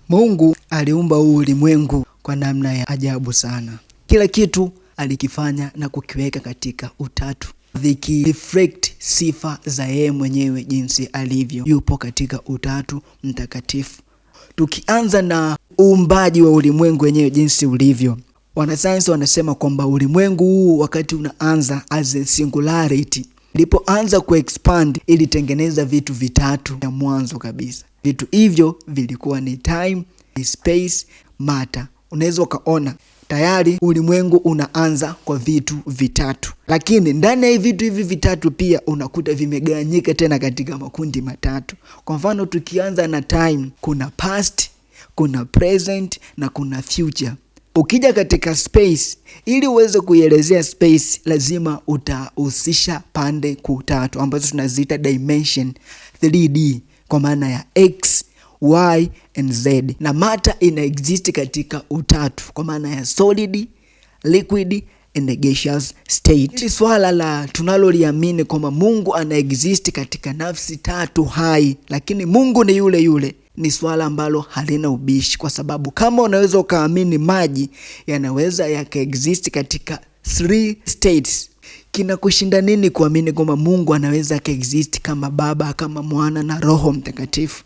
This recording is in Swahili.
Mungu aliumba huu ulimwengu kwa namna ya ajabu sana. Kila kitu alikifanya na kukiweka katika utatu, vikireflect sifa za yeye mwenyewe jinsi alivyo, yupo katika utatu mtakatifu. Tukianza na uumbaji wa ulimwengu wenyewe jinsi ulivyo, wanasayansi wanasema kwamba ulimwengu huu wakati unaanza as a singularity, ilipoanza kuexpand ilitengeneza vitu vitatu ya mwanzo kabisa. Vitu hivyo vilikuwa ni time, space, matter. Unaweza ukaona tayari ulimwengu unaanza kwa vitu vitatu, lakini ndani ya vitu hivi vitatu pia unakuta vimegawanyika tena katika makundi matatu. Kwa mfano tukianza na time, kuna past, kuna present na kuna future. Ukija katika space, ili uweze kuielezea space lazima utahusisha pande tatu ambazo tunaziita dimension 3D kwa maana ya x, y and z, na matter ina exist katika utatu kwa maana ya solid, liquid and gaseous state. Hili swala la tunaloliamini kwamba Mungu ana exist katika nafsi tatu hai lakini Mungu ni yule yule, ni swala ambalo halina ubishi, kwa sababu kama unaweza ukaamini maji yanaweza yakaexist katika 3 states, kinakushinda nini kuamini kwamba Mungu anaweza akaexist kama Baba, kama Mwana na Roho Mtakatifu?